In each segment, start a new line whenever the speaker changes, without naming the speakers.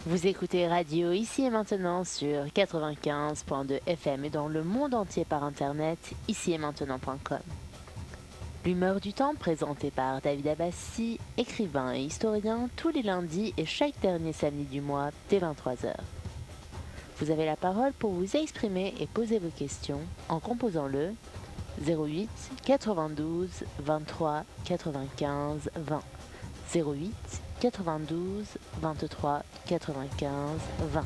Vous écoutez Radio Ici et Maintenant sur 95.2 FM et dans le monde entier par internet, ici-et-maintenant.com. L'humeur du temps présentée par David Abbassi, écrivain et historien, tous les lundis et chaque dernier samedi du mois dès 23h. Vous avez la parole pour vous exprimer et poser vos questions en composant le 08 92 23 95 20. 08 92 23 95 20.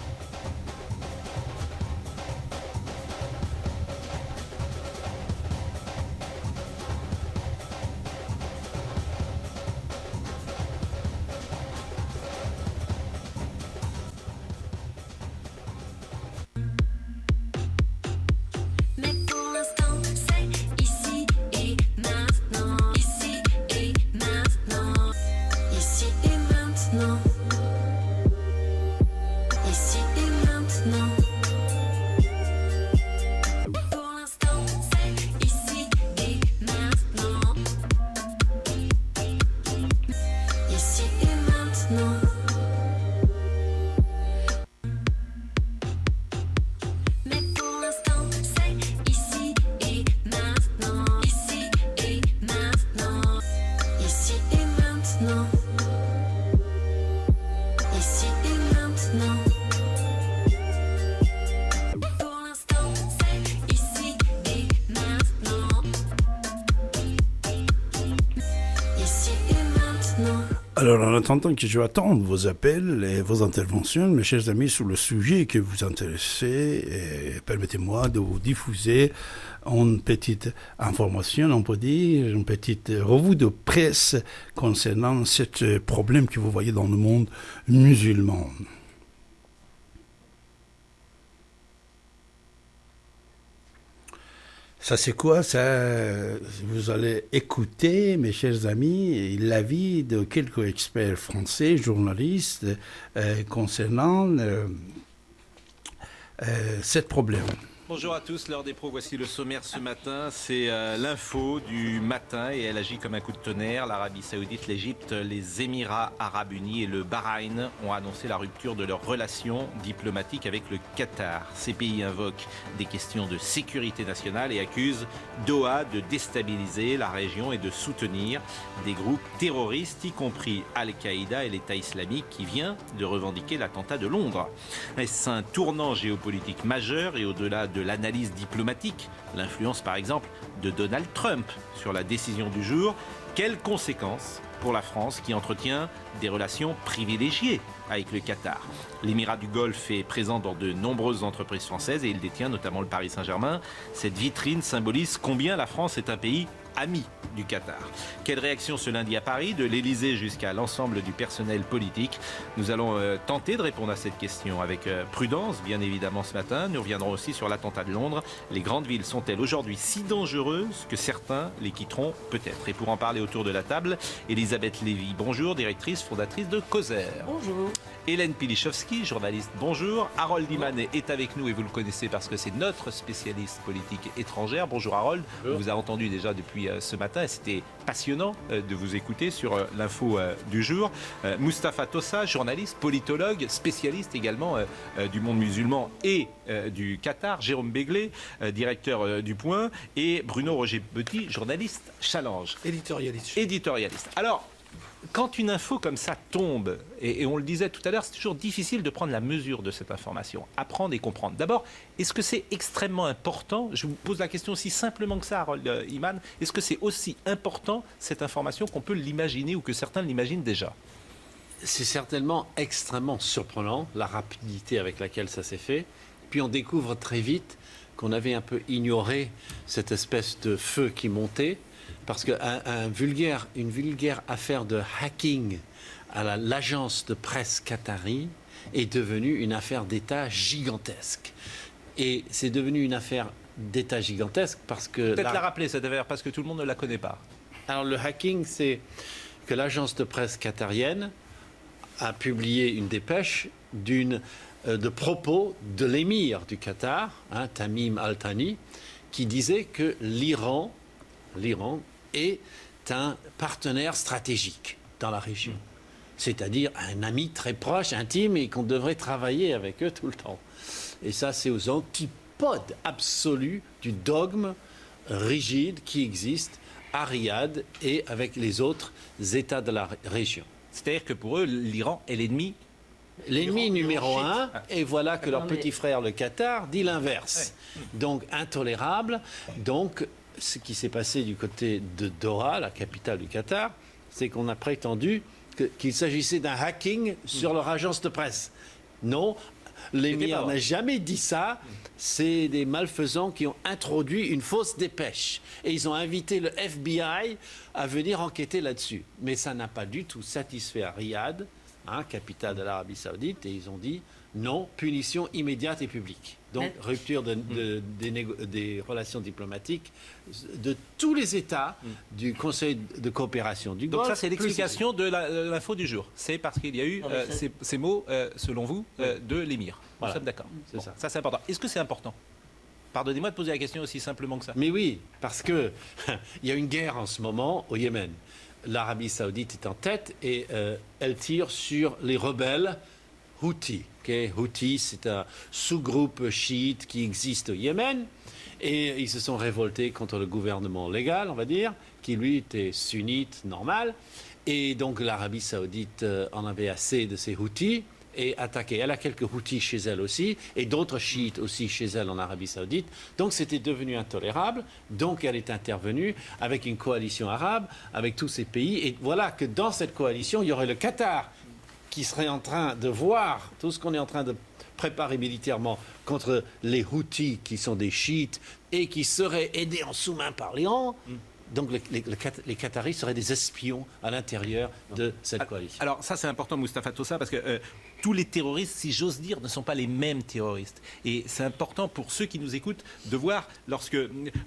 Alors, en attendant que je attende vos appels et vos interventions, mes chers amis, sur le sujet que vous intéressez, permettez-moi de vous diffuser une petite information, on peut dire, une petite revue de presse concernant ce problème que vous voyez dans le monde musulman. Ça, c'est quoi? Ça, vous allez écouter, mes chers amis, l'avis de quelques experts français, journalistes, concernant ce problème.
Bonjour à tous, l'heure des pros, voici le sommaire ce matin, c'est l'info du matin et elle agit comme un coup de tonnerre. L'Arabie Saoudite, l'Égypte, les Émirats Arabes Unis et le Bahreïn ont annoncé la rupture de leurs relations diplomatiques avec le Qatar. Ces pays invoquent des questions de sécurité nationale et accusent Doha de déstabiliser la région et de soutenir des groupes terroristes, y compris Al-Qaïda et l'État islamique qui vient de revendiquer l'attentat de Londres. Est-ce un tournant géopolitique majeur et au-delà de l'analyse diplomatique, l'influence par exemple de Donald Trump sur la décision du jour, quelles conséquences pour la France qui entretient des relations privilégiées avec le Qatar? L'Émirat du Golfe est présent dans de nombreuses entreprises françaises et il détient notamment le Paris Saint-Germain. Cette vitrine symbolise combien la France est un pays ami du Qatar. Quelle réaction ce lundi à Paris, de l'Élysée jusqu'à l'ensemble du personnel politique? Nous allons tenter de répondre à cette question avec prudence, bien évidemment, ce matin. Nous reviendrons aussi sur l'attentat de Londres. Les grandes villes sont-elles aujourd'hui si dangereuses que certains les quitteront peut-être? Et pour en parler autour de la table, Elisabeth Lévy, bonjour, directrice, fondatrice de Causeur.
Bonjour.
Hélène Pilichowski, journaliste, bonjour. Harold Iman est avec nous et vous le connaissez parce que c'est notre spécialiste politique étrangère. Bonjour Harold, on vous a entendu déjà depuis ce matin et c'était passionnant de vous écouter sur l'info du jour. Mustapha Tossa, journaliste, politologue, spécialiste également du monde musulman et du Qatar. Jérôme Béglé, directeur du Point, et Bruno Roger Petit, journaliste Challenge. Éditorialiste. Alors, quand une info comme ça tombe, et on le disait tout à l'heure, c'est toujours difficile de prendre la mesure de cette information, apprendre et comprendre. D'abord, est-ce que c'est extrêmement important? Je vous pose la question aussi simplement que ça, Harold Iman. Est-ce que c'est aussi important, cette information, qu'on peut l'imaginer ou que certains l'imaginent déjà?
C'est certainement extrêmement surprenant, la rapidité avec laquelle ça s'est fait. Puis on découvre très vite qu'on avait un peu ignoré cette espèce de feu qui montait. Parce qu'une vulgaire affaire de hacking à l'agence de presse qatari est devenue une affaire d'État gigantesque. Et c'est devenu une affaire d'État gigantesque parce que...
Peut-être la rappeler cette affaire, parce que tout le monde ne la connaît pas.
Alors le hacking, c'est que l'agence de presse qatarienne a publié une dépêche de propos de l'émir du Qatar, Tamim Al-Thani, qui disait que l'Iran est un partenaire stratégique dans la région. c'est-à-dire un ami très proche, intime, et qu'on devrait travailler avec eux tout le temps. Et ça, c'est aux antipodes absolus du dogme rigide qui existe à Riyad et avec les autres États de la région.
C'est-à-dire que pour eux, l'Iran est l'ennemi.
L'ennemi numéro un,
Ah.
et voilà que leur
Attendez.
petit frère, le Qatar, dit l'inverse. Donc intolérable. Donc ce qui s'est passé du côté de Doha, la capitale du Qatar, c'est qu'on a prétendu qu'il s'agissait d'un hacking sur leur agence de presse. Non, l'émir n'a jamais dit ça. C'est des malfaisants qui ont introduit une fausse dépêche. Et ils ont invité le FBI à venir enquêter là-dessus. Mais ça n'a pas du tout satisfait à Riyad, capitale de l'Arabie Saoudite, et ils ont dit non, punition immédiate et publique. Donc rupture des relations diplomatiques de tous les États du Conseil de coopération du Golfe.
Donc ça, c'est l'explication de l'info du jour. C'est parce qu'il y a eu
Non, mais ça-
ces mots, selon vous, de l'émir.
Voilà.
Nous sommes d'accord.
C'est
Bon,
ça.
c'est important. Est-ce que c'est important? Pardonnez-moi de poser la question aussi simplement que ça.
Mais oui, parce que il y a une guerre en ce moment au Yémen. L'Arabie Saoudite est en tête et elle tire sur les rebelles Houthis. Houthis, c'est un sous-groupe chiite qui existe au Yémen. Et ils se sont révoltés contre le gouvernement légal, on va dire, qui lui était sunnite, normal. Et donc l'Arabie Saoudite en avait assez de ces Houthis et attaqué. Elle a quelques Houthis chez elle aussi, et d'autres chiites aussi chez elle en Arabie Saoudite. Donc c'était devenu intolérable. Donc elle est intervenue avec une coalition arabe, avec tous ces pays. Et voilà que dans cette coalition, il y aurait le Qatar qui serait en train de voir tout ce qu'on est en train de préparer militairement contre les Houthis, qui sont des chiites, et qui seraient aidés en sous-main par l'Iran. Donc les Qataris seraient des espions à l'intérieur de cette coalition.
Alors ça, c'est important, Moustapha Tossa, parce que tous les terroristes, si j'ose dire, ne sont pas les mêmes terroristes. Et c'est important pour ceux qui nous écoutent de voir, lorsque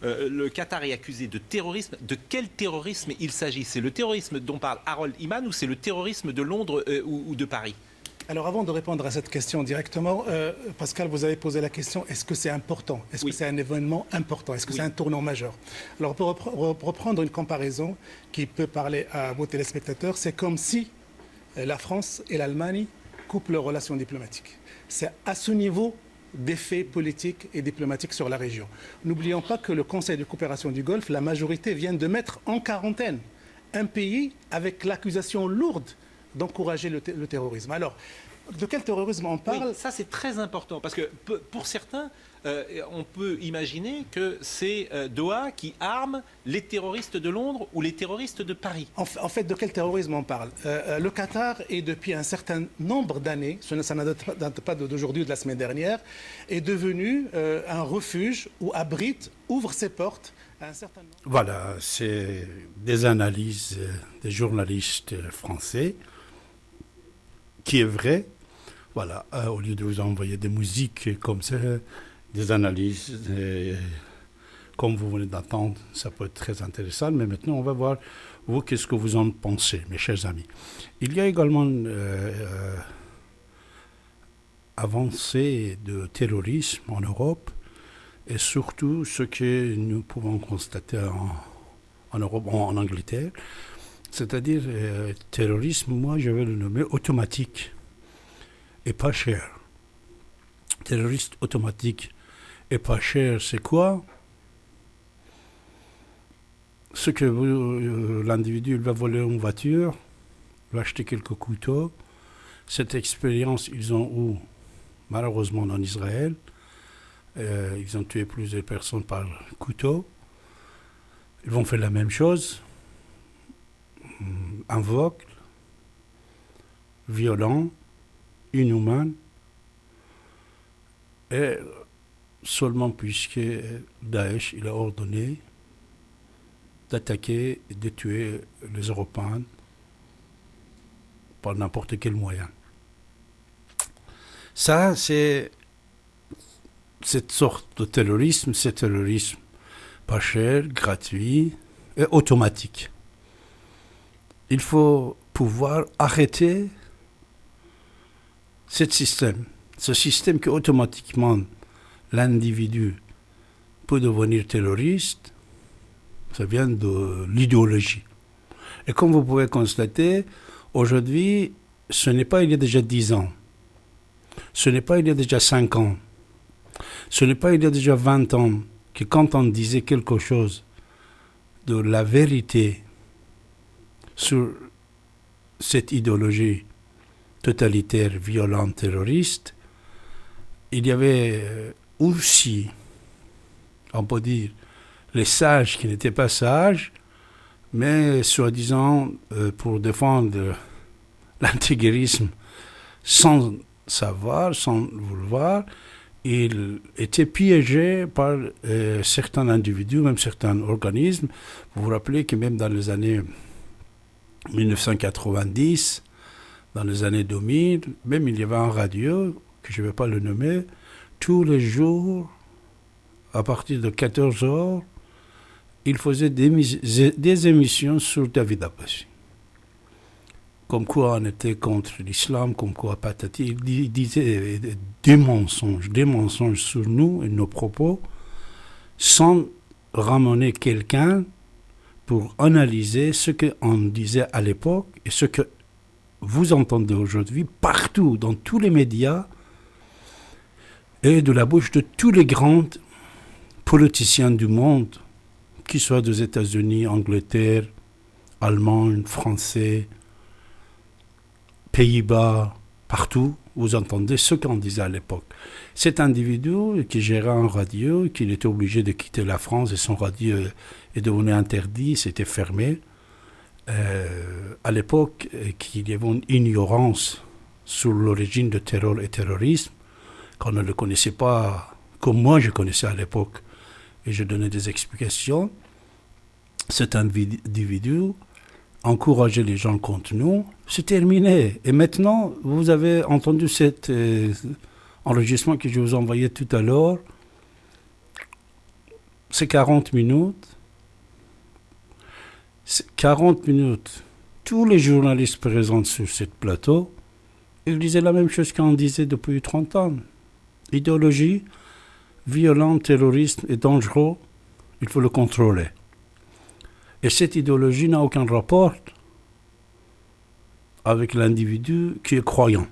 le Qatar est accusé de terrorisme, de quel terrorisme il s'agit. C'est le terrorisme dont parle Harold Iman, ou c'est le terrorisme de Londres ou de Paris?
Alors avant de répondre à cette question directement, Pascal, vous avez posé la question, est-ce que c'est important? Est-ce
Oui.
que c'est un événement important? Est-ce que c'est un tournant majeur? Alors pour reprendre une comparaison qui peut parler à vos téléspectateurs, c'est comme si la France et l'Allemagne coupent leurs relations diplomatiques. C'est à ce niveau d'effets politiques et diplomatiques sur la région. N'oublions pas que le Conseil de coopération du Golfe, la majorité vient de mettre en quarantaine un pays avec l'accusation lourde d'encourager le terrorisme. Alors, de quel terrorisme on parle?
Oui, ça c'est très important, parce que pour certains, on peut imaginer que c'est Doha qui arme les terroristes de Londres ou les terroristes de Paris.
En fait, de quel terrorisme on parle? Le Qatar est depuis un certain nombre d'années, ça ne date pas d'aujourd'hui ou de la semaine dernière, est devenu un refuge où ouvre ses portes à un certain nombre...
Voilà, c'est des analyses des journalistes français qui est vrai. Voilà, au lieu de vous envoyer des musiques comme ça, des analyses, comme vous venez d'entendre, ça peut être très intéressant. Mais maintenant, on va voir, vous, qu'est-ce que vous en pensez, mes chers amis. Il y a également avancée de terrorisme en Europe, et surtout ce que nous pouvons constater en Europe, en Angleterre, c'est-à-dire terrorisme, moi je vais le nommer automatique et pas cher. Terroriste automatique et pas cher, c'est quoi? Ce que l'individu il va voler une voiture, va acheter quelques couteaux. Cette expérience, ils ont eu malheureusement en Israël. Ils ont tué plusieurs personnes par couteau. Ils vont faire la même chose. Aveugle, violent, inhumain, et seulement puisque Daesh il a ordonné d'attaquer et de tuer les Européens par n'importe quel moyen. Ça, c'est cette sorte de terrorisme, c'est terrorisme pas cher, gratuit et automatique. Il faut pouvoir arrêter ce système qui automatiquement l'individu peut devenir terroriste, ça vient de l'idéologie. Et comme vous pouvez constater, aujourd'hui, ce n'est pas il y a déjà 10 ans, ce n'est pas il y a déjà 5 ans, ce n'est pas il y a déjà 20 ans que quand on disait quelque chose de la vérité sur cette idéologie totalitaire, violente, terroriste, il y avait aussi, on peut dire, les sages qui n'étaient pas sages, mais soi-disant pour défendre l'intégrisme sans savoir, sans vouloir, il était piégé par certains individus, même certains organismes. Vous vous rappelez que même dans les années 1990, dans les années 2000, même il y avait un radio, que je ne vais pas le nommer, tous les jours, à partir de 14 heures, il faisait des émissions sur David Abbassi. Comme quoi on était contre l'islam, comme quoi patati. Il disait des mensonges sur nous et nos propos, sans ramener quelqu'un pour analyser ce qu'on disait à l'époque et ce que vous entendez aujourd'hui partout, dans tous les médias et de la bouche de tous les grands politiciens du monde, qu'ils soient des États-Unis, Angleterre, Allemagne, Français, Pays-Bas, partout, vous entendez ce qu'on disait à l'époque. Cet individu qui gérait un radio, qu'il était obligé de quitter la France et son radio est devenu interdit, c'était fermé. À l'époque, qu'il y avait une ignorance sur l'origine de terror et terrorisme, qu'on ne le connaissait pas comme moi je connaissais à l'époque. Et je donnais des explications. Cet individu encourageait les gens contre nous. C'est terminé. Et maintenant, vous avez entendu cet enregistrement que je vous envoyais tout à l'heure. C'est 40 minutes. C'est 40 minutes. Tous les journalistes présents sur ce plateau, ils disaient la même chose qu'on disait depuis 30 ans. Idéologie, violent, terroriste et dangereux, il faut le contrôler. Et cette idéologie n'a aucun rapport avec l'individu qui est croyant.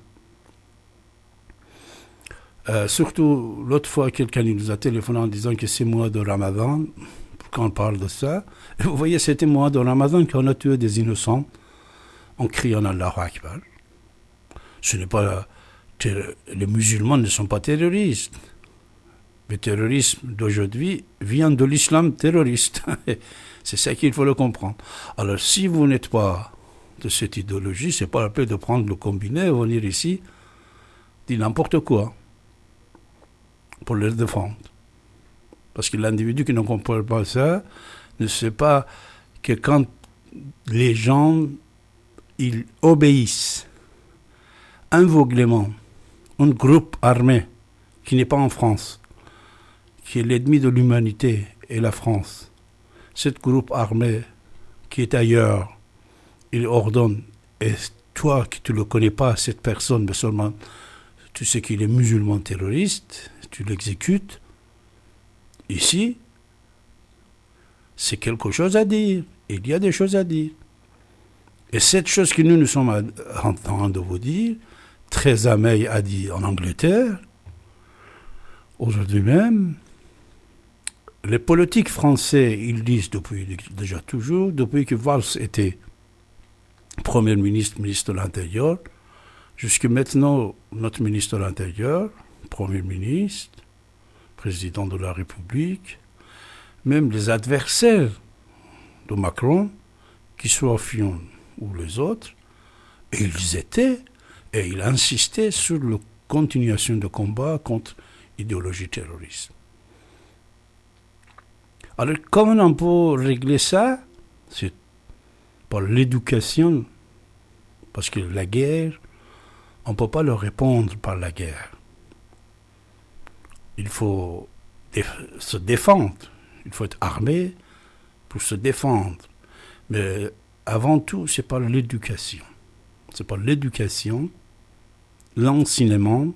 Surtout, l'autre fois, quelqu'un nous a téléphoné en disant que c'est mois de Ramadan, quand on parle de ça. Et vous voyez, c'était mois de Ramadan qu'on a tué des innocents en criant Allahu Akbar. Ce n'est pas... les musulmans ne sont pas terroristes. Le terrorisme d'aujourd'hui vient de l'islam terroriste. C'est ça qu'il faut le comprendre. Alors, si vous n'êtes pas de cette idéologie, c'est pas la peine de prendre le combiné et venir ici, dire n'importe quoi pour le défendre. Parce que l'individu qui ne comprend pas ça ne sait pas que quand les gens ils obéissent aveuglément un groupe armé qui n'est pas en France, qui est l'ennemi de l'humanité et la France, ce groupe armé qui est ailleurs, il ordonne, et toi qui ne le connais pas, cette personne, mais seulement tu sais qu'il est musulman terroriste, tu l'exécutes, ici, c'est quelque chose à dire. Il y a des choses à dire. Et cette chose que nous sommes en train de vous dire, Theresa May a dit en Angleterre, aujourd'hui même, les politiques français, ils disent depuis déjà toujours, depuis que Valls était Premier ministre, ministre de l'Intérieur, jusqu'à maintenant, notre ministre de l'Intérieur, Premier ministre, président de la République, même les adversaires de Macron, qu'ils soient Fillon ou les autres, ils étaient et ils insistaient sur la continuation de combat contre l'idéologie terroriste. Alors, comment on peut régler ça? C'est par l'éducation, parce que la guerre, on ne peut pas leur répondre par la guerre. Il faut se défendre, il faut être armé pour se défendre. Mais avant tout, c'est par l'éducation. C'est par l'éducation, l'enseignement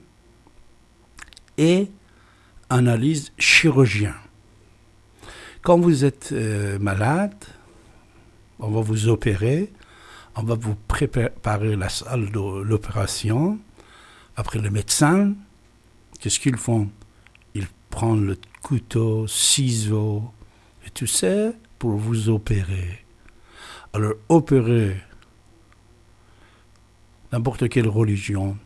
et analyse chirurgien. Quand vous êtes malade, on va vous opérer, On va vous préparer la salle de l'opération. Après, les médecins, qu'est-ce qu'ils font? Ils prennent le couteau, ciseaux et tout ça pour vous opérer. Alors, opérer n'importe quelle religion,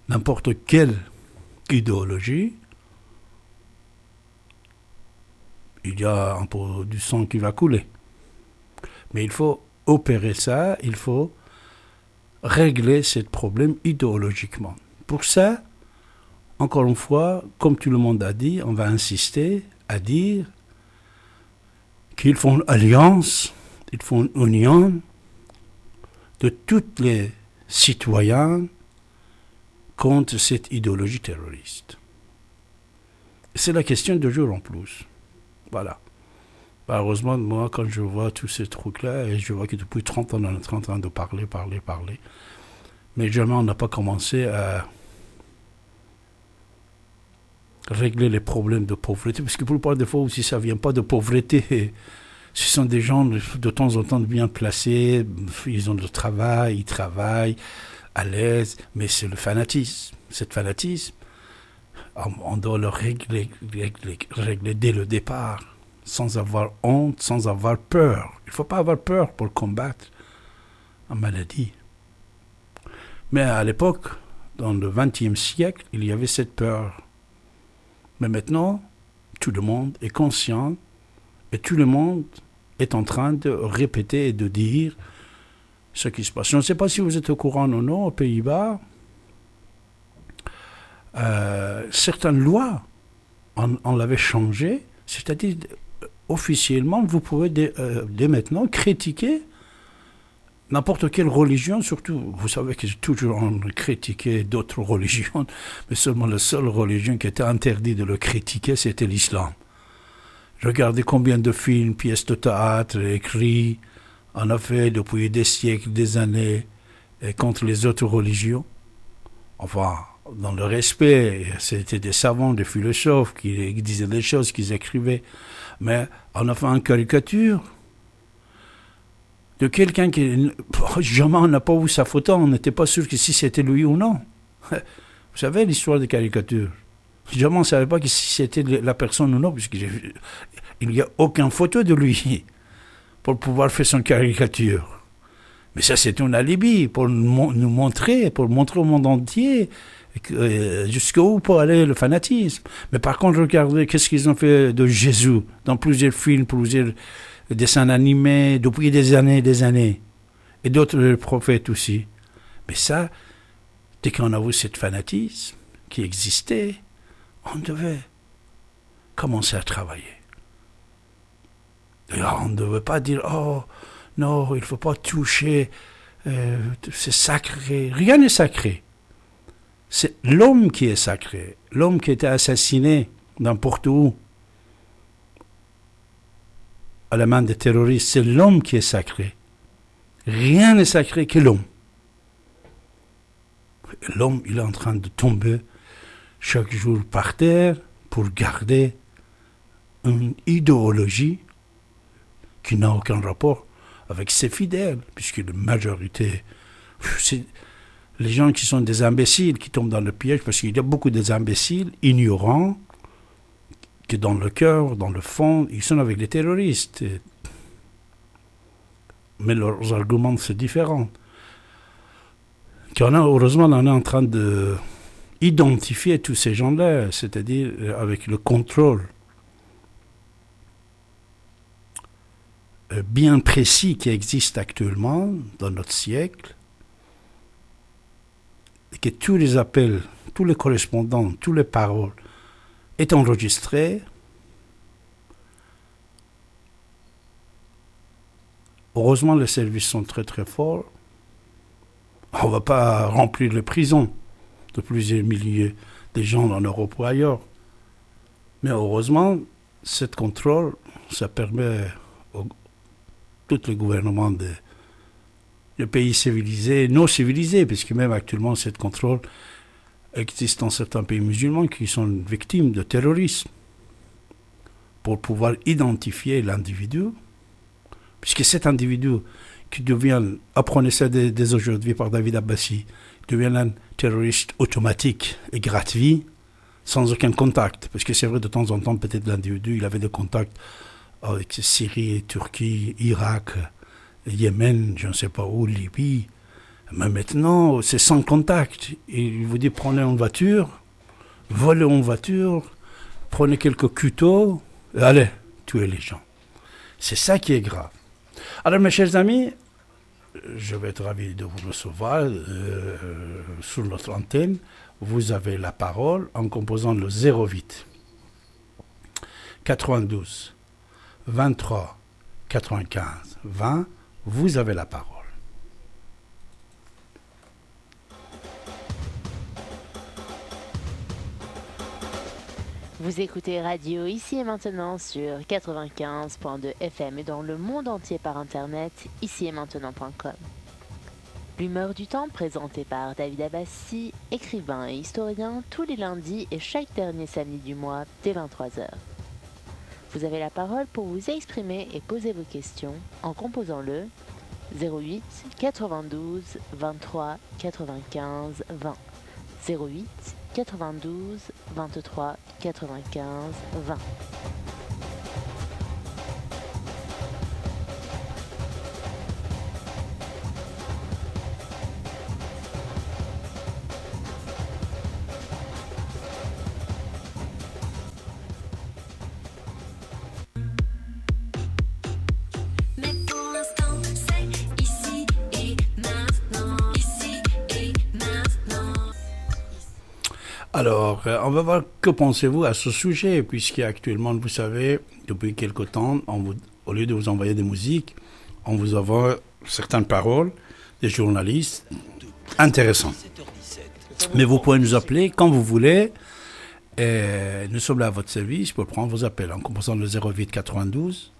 n'importe quelle idéologie, il y a un peu du sang qui va couler. Mais il faut opérer ça, il faut régler ce problème idéologiquement. Pour ça, encore une fois, comme tout le monde a dit, on va insister à dire qu'ils font alliance, ils font union de tous les citoyens contre cette idéologie terroriste. C'est la question de jour en plus. Voilà. Heureusement, moi, quand je vois tous ces trucs-là, et je vois que depuis 30 ans, on est en train de parler, mais jamais on n'a pas commencé à régler les problèmes de pauvreté, parce que pour la plupart des fois aussi, ça ne vient pas de pauvreté. Ce sont des gens de temps en temps bien placés, ils ont du travail, ils travaillent à l'aise, mais c'est le fanatisme. Cet fanatisme, on doit le régler dès le départ, sans avoir honte, sans avoir peur. Il ne faut pas avoir peur pour combattre une maladie. Mais à l'époque, dans le XXe siècle, il y avait cette peur. Mais maintenant, tout le monde est conscient et tout le monde est en train de répéter et de dire ce qui se passe. Je ne sais pas si vous êtes au courant ou non, aux Pays-Bas, certaines lois, on l'avait changé, c'est-à-dire officiellement, vous pouvez dès maintenant critiquer n'importe quelle religion, surtout, vous savez que toujours on critiquait d'autres religions, mais seulement la seule religion qui était interdite de le critiquer, c'était l'islam. Regardez combien de films, pièces de théâtre, écrits, on a fait depuis des siècles, des années, contre les autres religions. Enfin, dans le respect, c'était des savants, des philosophes qui disaient des choses, qui écrivaient. Mais on a fait une caricature de quelqu'un qui... Jamais on n'a pas vu sa photo, on n'était pas sûr que si c'était lui ou non. Vous savez l'histoire des caricatures. Jamais on ne savait pas que si c'était la personne ou non, puisqu'il n'y a aucune photo de lui pour pouvoir faire son caricature. Mais ça, c'est un alibi pour nous montrer, pour montrer au monde entier jusqu'où peut aller le fanatisme. Mais par contre, regardez qu'est-ce qu'ils ont fait de Jésus dans plusieurs films, plusieurs dessins animés, depuis des années. Et d'autres prophètes aussi. Mais ça, dès qu'on a vu ce fanatisme qui existait, on devait commencer à travailler. Et on ne devait pas dire, oh, non, il ne faut pas toucher, c'est sacré. Rien n'est sacré. C'est l'homme qui est sacré. L'homme qui était assassiné n'importe où, à la main des terroristes, c'est l'homme qui est sacré. Rien n'est sacré que l'homme. L'homme, il est en train de tomber chaque jour par terre pour garder une idéologie qui n'a aucun rapport avec ses fidèles, puisque la majorité, c'est les gens qui sont des imbéciles qui tombent dans le piège, parce qu'il y a beaucoup d'imbéciles ignorants qui dans le cœur, dans le fond, ils sont avec les terroristes. Mais leurs arguments, c'est différent. Heureusement, on est en train d'identifier tous ces gens-là, c'est-à-dire avec le contrôle bien précis qui existe actuellement dans notre siècle, et que tous les appels, tous les correspondants, toutes les paroles est enregistré. Heureusement, les services sont très très forts. On ne va pas remplir les prisons de plusieurs milliers de gens en Europe ou ailleurs. Mais heureusement, ce contrôle, ça permet à tous les gouvernements de pays civilisés, non civilisés, puisque même actuellement, ce contrôle existe dans certains pays musulmans qui sont victimes de terrorisme, pour pouvoir identifier l'individu, puisque cet individu qui devienne, apprenez ça dès aujourd'hui par David Abbassi, devienne un terroriste automatique et gratuit, sans aucun contact. Parce que c'est vrai, de temps en temps, peut-être l'individu, il avait des contacts avec Syrie, Turquie, Irak, Yémen, je ne sais pas où, Libye. Mais maintenant, c'est sans contact. Il vous dit, prenez une voiture, volez en voiture, prenez quelques couteaux, et allez, tuez les gens. C'est ça qui est grave. Alors, mes chers amis, je vais être ravi de vous recevoir sur notre antenne. Vous avez la parole en composant le 08 92 23 95 20. Vous avez la parole.
Vous écoutez Radio Ici et Maintenant sur 95.2 FM et dans le monde entier par internet, icietmaintenant.com. L'humeur du temps présentée par David Abbassi, écrivain et historien, tous les lundis et chaque dernier samedi du mois dès 23h. Vous avez la parole pour vous exprimer et poser vos questions en composant le 08 92 23 95 20. 08 92 23 95 20.
Alors, on va voir que pensez-vous à ce sujet, puisqu'actuellement, vous savez, depuis quelque temps, au lieu de vous envoyer des musiques, on vous envoie certaines paroles des journalistes intéressants. Mais vous pouvez nous appeler quand vous voulez, et nous sommes là à votre service pour prendre vos appels en composant le 08 92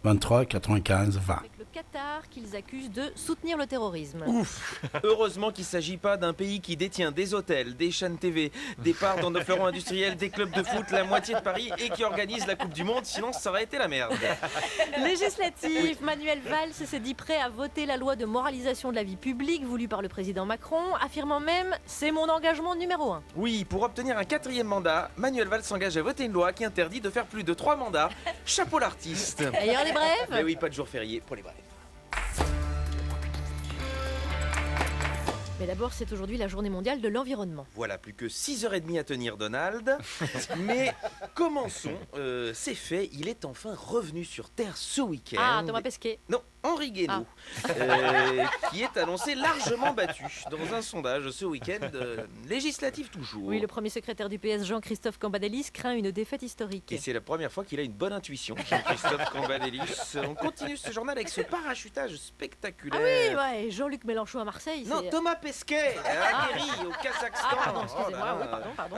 23 95 20.
Avec le Qatar qu'ils accusent de soutenir le terrorisme.
Ouf. Heureusement qu'il ne s'agit pas d'un pays qui détient des hôtels, des chaînes TV, des parts dans nos fleurons industriels, des clubs de foot, la moitié de Paris et qui organise la Coupe du Monde, sinon ça aurait été la merde.
Législatif, Manuel Valls s'est dit prêt à voter la loi de moralisation de la vie publique voulue par le président Macron, affirmant même « c'est mon engagement numéro 1 ».
Oui, pour obtenir un 4e mandat, Manuel Valls s'engage à voter une loi qui interdit de faire plus de 3 mandats. Chapeau l'artiste.
D'ailleurs les brèves.
Mais oui, pas de jour férié pour les brèves.
Mais d'abord, c'est aujourd'hui la journée mondiale de l'environnement.
Voilà, plus que 6h30 à tenir, Donald. Mais commençons. C'est fait, il est enfin revenu sur Terre ce week-end.
Ah, Thomas Pesquet.
Non, Henri Guénaud, qui est annoncé largement battu dans un sondage ce week-end, législatif toujours.
Oui, le premier secrétaire du PS, Jean-Christophe Cambadélis, craint une défaite historique.
Et c'est la première fois qu'il a une bonne intuition, Jean-Christophe Cambadélis. On continue ce journal avec ce parachutage spectaculaire.
Ah oui, ouais, Jean-Luc Mélenchon à Marseille.
Non, Thomas Pesquet a atterri au Kazakhstan.
Ah, pardon, excusez-moi, oui, pardon.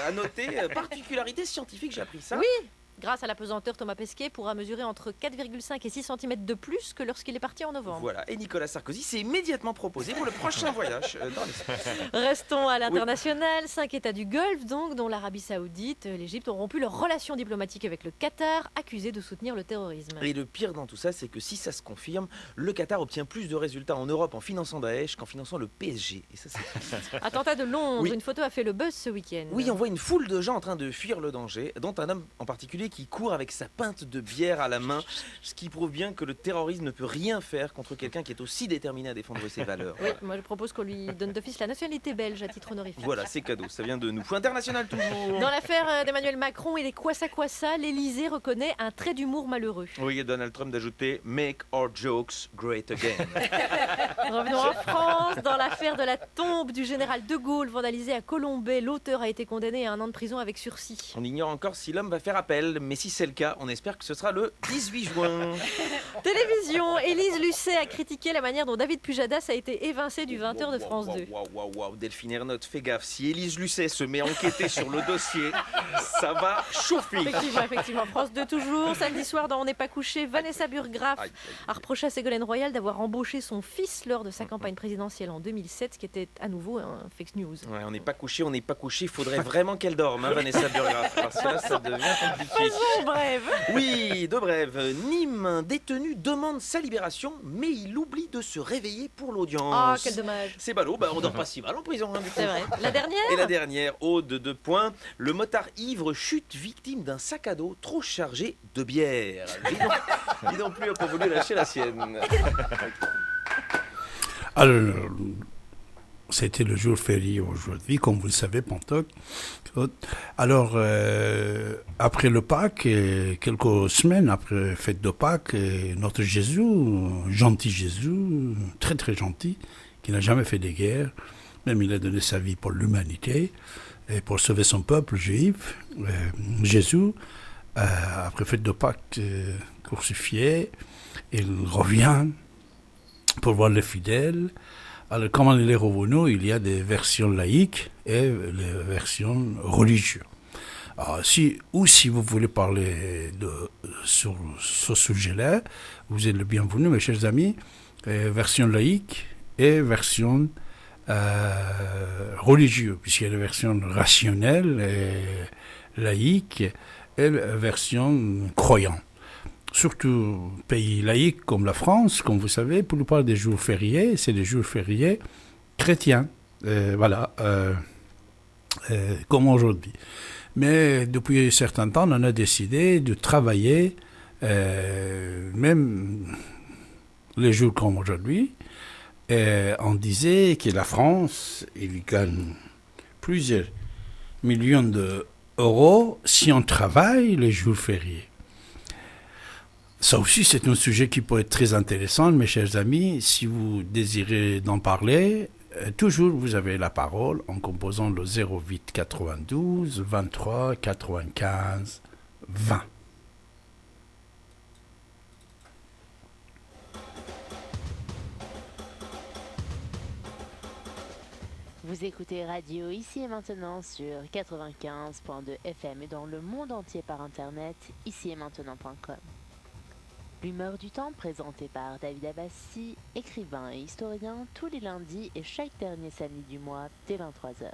À noter, particularité scientifique, j'ai appris ça.
Oui. Grâce à la pesanteur, Thomas Pesquet pourra mesurer entre 4,5 et 6 cm de plus que lorsqu'il est parti en novembre.
Voilà, et Nicolas Sarkozy s'est immédiatement proposé pour le prochain voyage dans l'espace.
Restons à l'international. Oui. 5 États du Golfe, donc, dont l'Arabie Saoudite, l'Égypte, ont rompu leurs relations diplomatiques avec le Qatar, accusés de soutenir le terrorisme.
Et le pire dans tout ça, c'est que si ça se confirme, le Qatar obtient plus de résultats en Europe en finançant Daesh qu'en finançant le PSG. Et ça, c'est...
Attentat de Londres,
oui.
Une photo a fait le buzz ce week-end.
Oui, on voit une foule de gens en train de fuir le danger, dont un homme en particulier qui court avec sa pinte de bière à la main, ce qui prouve bien que le terrorisme ne peut rien faire contre quelqu'un qui est aussi déterminé à défendre ses valeurs.
Oui, moi je propose qu'on lui donne d'office la nationalité belge à titre honorifique.
Voilà, c'est cadeau, ça vient de nous. International toujours.
Dans l'affaire d'Emmanuel Macron et les Kwassa, l'Elysée reconnaît un trait d'humour malheureux.
Oui, et Donald Trump d'ajouter « Make our jokes great again ».
Revenons en France. Dans l'affaire de la tombe du général de Gaulle vandalisée à Colombey, l'auteur a été condamné à 1 an de prison avec sursis.
On ignore encore si l'homme va faire appel, mais si c'est le cas, on espère que ce sera le 18 juin.
Télévision, Élise Lucet a critiqué la manière dont David Pujadas a été évincé du 20h de France 2.
Waouh, Delphine Ernotte, fais gaffe, si Élise Lucet se met à enquêter sur le dossier, ça va chauffer.
Effectivement, France 2 toujours. Samedi soir, dans On n'est pas couché, Vanessa Burgraff a reproché à Ségolène Royal d'avoir embauché son fils lors de sa campagne présidentielle en 2007, ce qui était à nouveau un fake news.
Ouais, on n'est pas couché, faudrait vraiment qu'elle dorme, hein, Vanessa Burgraff, parce que là, ça devient compliqué.
Bon, bref.
Oui, de brève. Nîmes, un détenu demande sa libération, mais il oublie de se réveiller pour l'audience.
Ah, quel dommage.
C'est ballot, on dort pas si mal en prison. Hein, du coup.
C'est vrai. La dernière
Et la dernière, Aude, 2 points. Le motard ivre chute victime d'un sac à dos trop chargé de bière. Dis non plus, a pas voulu lâcher la sienne.
Alors, c'était le jour férié aujourd'hui, comme vous le savez, Pentecôte. Alors, après le Pâques, quelques semaines après la fête de Pâques, notre Jésus, gentil Jésus, très très gentil, qui n'a jamais fait de guerre, même il a donné sa vie pour l'humanité et pour sauver son peuple juif. Jésus, après la fête de Pâques, crucifié, il revient pour voir les fidèles. Alors, comment il est revenu, il y a des versions laïques et les versions religieuses. Alors, si vous voulez parler sur ce sujet-là, vous êtes le bienvenu, mes chers amis. Version laïque et version religieuse, puisqu'il y a la version rationnelle et laïque et la version croyante. Surtout pays laïcs comme la France, comme vous savez, pour la plupart des jours fériés, c'est des jours fériés chrétiens, comme aujourd'hui. Mais depuis un certain temps, on a décidé de travailler, même les jours comme aujourd'hui. On disait que la France, il gagne plusieurs millions d'euros si on travaille les jours fériés. Ça aussi, c'est un sujet qui peut être très intéressant, mes chers amis. Si vous désirez d'en parler, toujours vous avez la parole en composant le 08 92 23 95 20.
Vous écoutez Radio Ici et Maintenant sur 95.2 FM et dans le monde entier par internet, icietmaintenant.com. L'humeur du temps, présentée par David Abbassi, écrivain et historien, tous les lundis et chaque dernier samedi du mois dès 23h.